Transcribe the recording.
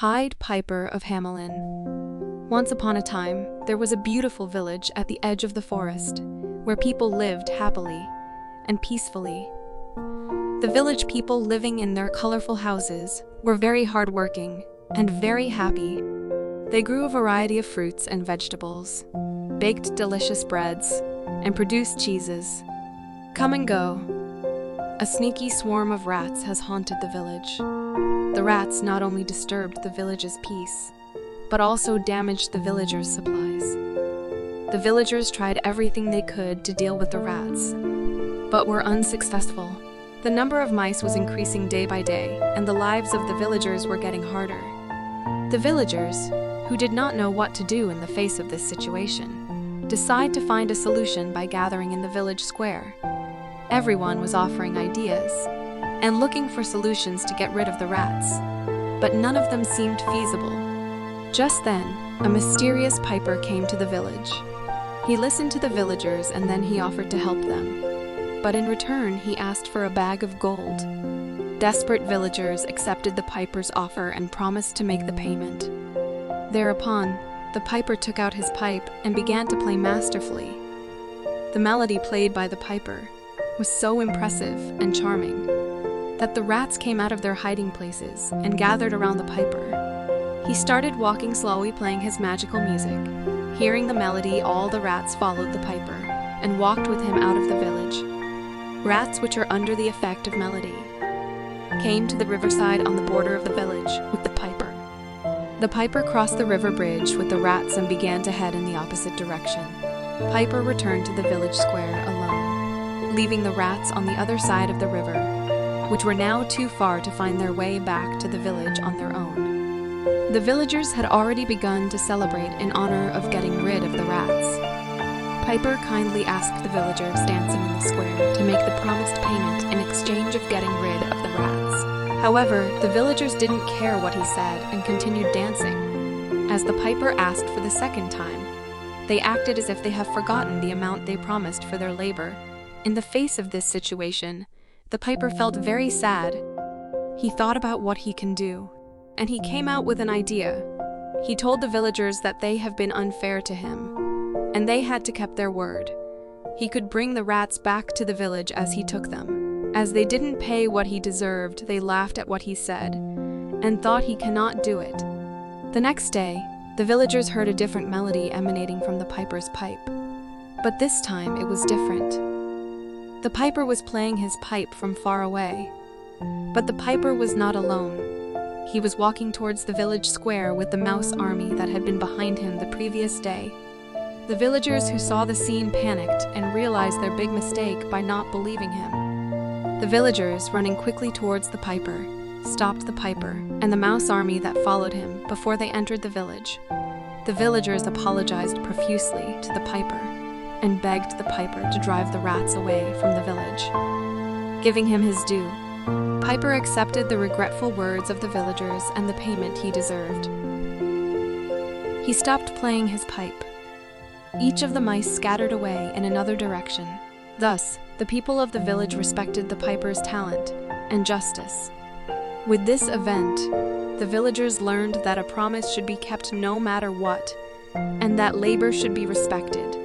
Pied Piper of Hamelin. Once upon a time, there was a beautiful village at the edge of the forest, where people lived happily and peacefully. The village people living in their colorful houses were very hardworking and very happy. They grew a variety of fruits and vegetables, baked delicious breads, and produced cheeses. Come and go. A sneaky swarm of rats has haunted the village. The rats not only disturbed the village's peace, but also damaged the villagers' supplies. The villagers tried everything they could to deal with the rats, but were unsuccessful. The number of mice was increasing day by day, and the lives of the villagers were getting harder. The villagers, who did not know what to do in the face of this situation, decided to find a solution by gathering in the village square. Everyone was offering ideas and looking for solutions to get rid of the rats, but none of them seemed feasible. Just then, a mysterious piper came to the village. He listened to the villagers and then he offered to help them. But in return, he asked for a bag of gold. Desperate villagers accepted the piper's offer and promised to make the payment. Thereupon, the piper took out his pipe and began to play masterfully. The melody played by the piper was so impressive and charming that the rats came out of their hiding places and gathered around the piper. He started walking slowly, playing his magical music. Hearing the melody, all the rats followed the piper and walked with him out of the village. Rats, which are under the effect of melody, came to the riverside on the border of the village with the piper. The piper crossed the river bridge with the rats and began to head in the opposite direction. Piper returned to the village square alone, leaving the rats on the other side of the river, which were now too far to find their way back to the village on their own. The villagers had already begun to celebrate in honor of getting rid of the rats. Piper kindly asked the villagers dancing in the square to make the promised payment in exchange of getting rid of the rats. However, the villagers didn't care what he said and continued dancing. As the piper asked for the second time, they acted as if they have forgotten the amount they promised for their labor. In the face of this situation, the piper felt very sad. He thought about what he can do, and he came out with an idea. He told the villagers that they have been unfair to him, and they had to keep their word. He could bring the rats back to the village as he took them. As they didn't pay what he deserved, they laughed at what he said, and thought he cannot do it. The next day, the villagers heard a different melody emanating from the piper's pipe. But this time it was different. The piper was playing his pipe from far away. But the piper was not alone. He was walking towards the village square with the mouse army that had been behind him the previous day. The villagers who saw the scene panicked and realized their big mistake by not believing him. The villagers, running quickly towards the piper, stopped the piper and the mouse army that followed him before they entered the village. The villagers apologized profusely to the piper and begged the piper to drive the rats away from the village. Giving him his due, Piper accepted the regretful words of the villagers and the payment he deserved. He stopped playing his pipe. Each of the mice scattered away in another direction. Thus, the people of the village respected the piper's talent and justice. With this event, the villagers learned that a promise should be kept no matter what, and that labor should be respected.